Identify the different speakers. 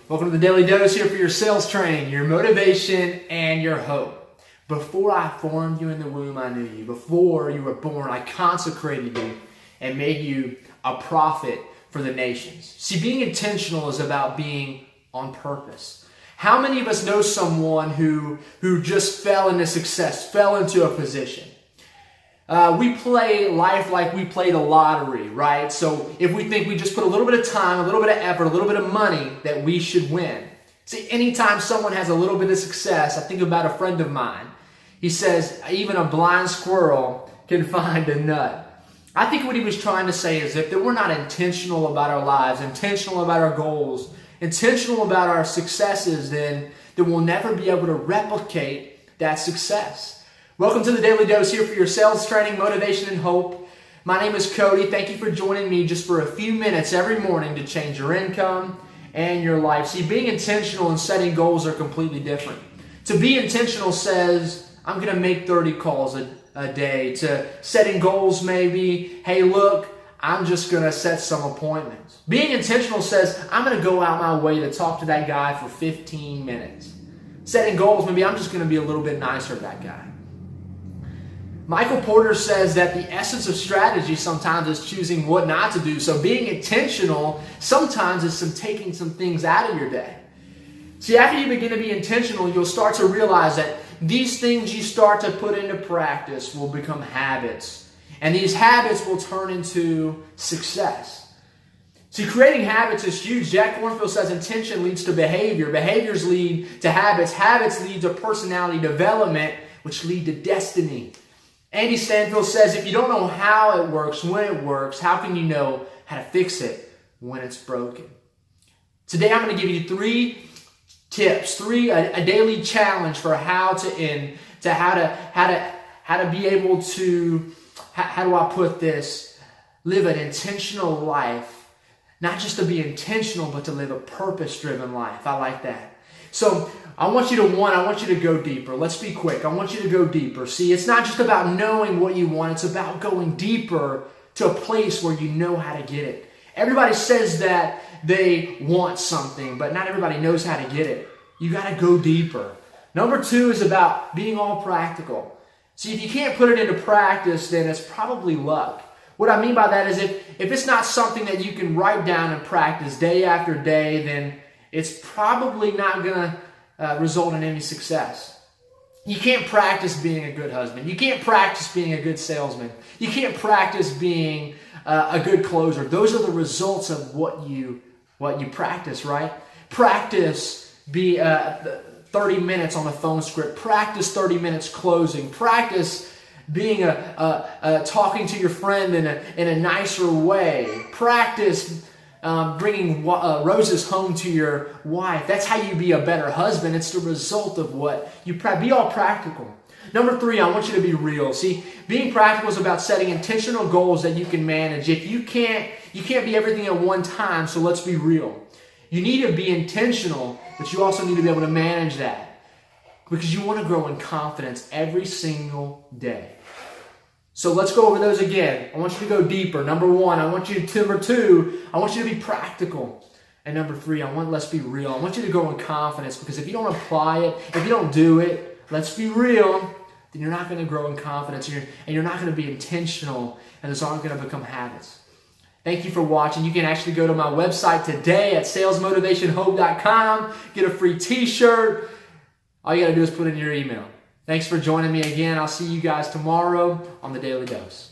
Speaker 1: Welcome to the Daily Dose here for your sales training, your motivation, and your hope. Before I formed you in the womb, I knew you. Before you were born, I consecrated you and made you a prophet for the nations. See, being intentional is about being on purpose. How many of us know someone who just fell into success, fell into a position? We play life like we play the lottery, right? So if we think we just put a little bit of time, a little bit of effort, a little bit of money, that we should win. See, anytime someone has a little bit of success, I think about a friend of mine. He says, even a blind squirrel can find a nut. I think what he was trying to say is if we're not intentional about our lives, intentional about our goals, intentional about our successes, then we'll never be able to replicate that success. Welcome to the Daily Dose here for your sales training, motivation, and hope. My name is Cody. Thank you for joining me just for a few minutes every morning to change your income and your life. See, being intentional and setting goals are completely different. To be intentional says, I'm going to make 30 calls a day. To setting goals maybe, hey, look, I'm just going to set some appointments. Being intentional says, I'm going to go out my way to talk to that guy for 15 minutes. Setting goals, maybe I'm just going to be a little bit nicer to that guy. Michael Porter says that the essence of strategy sometimes is choosing what not to do. So being intentional sometimes is taking some things out of your day. See, after you begin to be intentional, you'll start to realize that these things you start to put into practice will become habits. And these habits will turn into success. See, creating habits is huge. Jack Kornfield says intention leads to behavior. Behaviors lead to habits. Habits lead to personality development, which lead to destiny. Andy Stanfield says, if you don't know how it works, when it works, how can you know how to fix it when it's broken? Today I'm going to give you 3 tips, a daily challenge for how to be able to, how do I put this, live an intentional life, not just to be intentional, but to live a purpose-driven life. I like that. So I want you to go deeper. Let's be quick. I want you to go deeper. See, it's not just about knowing what you want. It's about going deeper to a place where you know how to get it. Everybody says that they want something, but not everybody knows how to get it. You got to go deeper. Number 2 is about being all practical. See, if you can't put it into practice, then it's probably luck. What I mean by that is if it's not something that you can write down and practice day after day, then it's probably not going to result in any success. You can't practice being a good husband. You can't practice being a good salesman. You can't practice being a good closer. Those are the results of what you practice, right? Practice 30 minutes on the phone script. Practice 30 minutes closing. Practice being talking to your friend in a nicer way. Practice bringing roses home to your wife. That's how you be a better husband. It's the result of what you be all practical. Number 3, I want you to be real. See, being practical is about setting intentional goals that you can manage. If you can't be everything at one time, so let's be real. You need to be intentional, but you also need to be able to manage that because you want to grow in confidence every single day. So let's go over those again. I want you to go deeper. Number 1, number 2, I want you to be practical. And number 3, let's be real. I want you to go in confidence because if you don't apply it, if you don't do it, let's be real, then you're not going to grow in confidence and you're not going to be intentional and those aren't going to become habits. Thank you for watching. You can actually go to my website today at salesmotivationhope.com, get a free t-shirt. All you got to do is put in your email. Thanks for joining me again. I'll see you guys tomorrow on the Daily Dose.